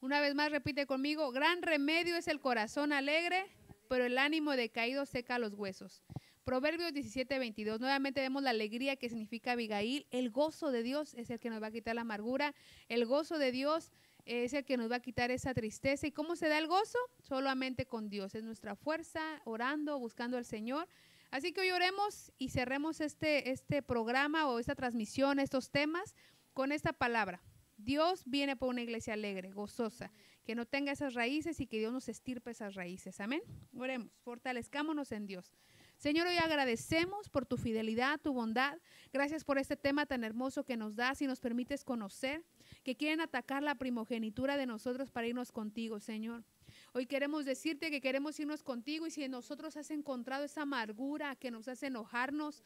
Una vez más repite conmigo: gran remedio es el corazón alegre, pero el ánimo decaído seca los huesos. Proverbios 17:22. Nuevamente vemos la alegría que significa Abigail. El gozo de Dios es el que nos va a quitar la amargura. El gozo de Dios es el que nos va a quitar esa tristeza. ¿Y cómo se da el gozo? Solamente con Dios. Es nuestra fuerza, orando, buscando al Señor. Así que hoy oremos y cerremos este programa o esta transmisión, estos temas, con esta palabra. Dios viene por una iglesia alegre, gozosa, que no tenga esas raíces y que Dios nos estirpe esas raíces. Amén. Oremos, fortalezcámonos en Dios. Señor, hoy agradecemos por tu fidelidad, tu bondad. Gracias por este tema tan hermoso que nos das y nos permites conocer, que quieren atacar la primogenitura de nosotros para irnos contigo, Señor. Hoy queremos decirte que queremos irnos contigo y si en nosotros has encontrado esa amargura que nos hace enojarnos,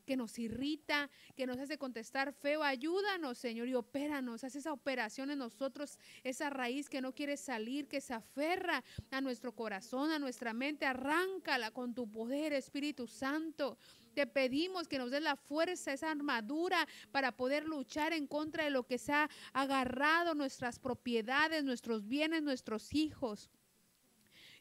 que nos irrita, que nos hace contestar feo, ayúdanos, Señor, y opéranos, haz esa operación en nosotros, esa raíz que no quiere salir, que se aferra a nuestro corazón, a nuestra mente, arráncala con tu poder, Espíritu Santo. Te pedimos que nos des la fuerza, esa armadura para poder luchar en contra de lo que se ha agarrado nuestras propiedades, nuestros bienes, nuestros hijos.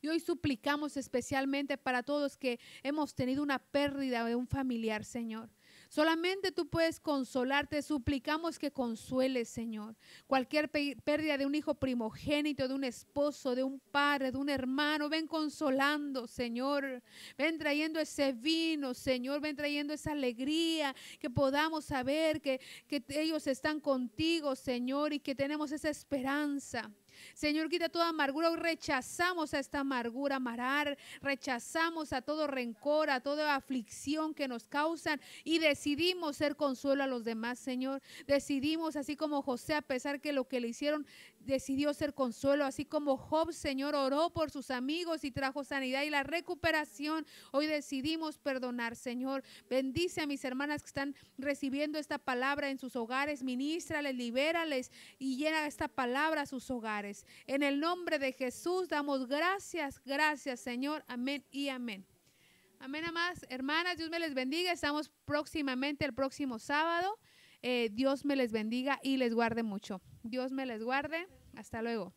Y hoy suplicamos especialmente para todos que hemos tenido una pérdida de un familiar, Señor. Solamente tú puedes consolarte, suplicamos que consueles, Señor. Cualquier pérdida de un hijo primogénito, de un esposo, de un padre, de un hermano, ven consolando, Señor. Ven trayendo ese vino, Señor, ven trayendo esa alegría, que podamos saber que ellos están contigo, Señor, y que tenemos esa esperanza. Señor, quita toda amargura. Hoy rechazamos a esta amargura, amarar, rechazamos a todo rencor, a toda aflicción que nos causan y decidimos ser consuelo a los demás, Señor. Decidimos, así como José, a pesar que lo que le hicieron, decidió ser consuelo, así como Job, Señor, oró por sus amigos y trajo sanidad y la recuperación. Hoy decidimos perdonar, Señor. Bendice a mis hermanas que están recibiendo esta palabra en sus hogares, ministrales, libérales y llena esta palabra a sus hogares. En el nombre de Jesús damos gracias, gracias, Señor. Amén y amén. Amén, amadas hermanas, Dios me les bendiga. Estamos próximamente el próximo sábado. Dios me les bendiga y les guarde mucho. Dios me les guarde. Hasta luego.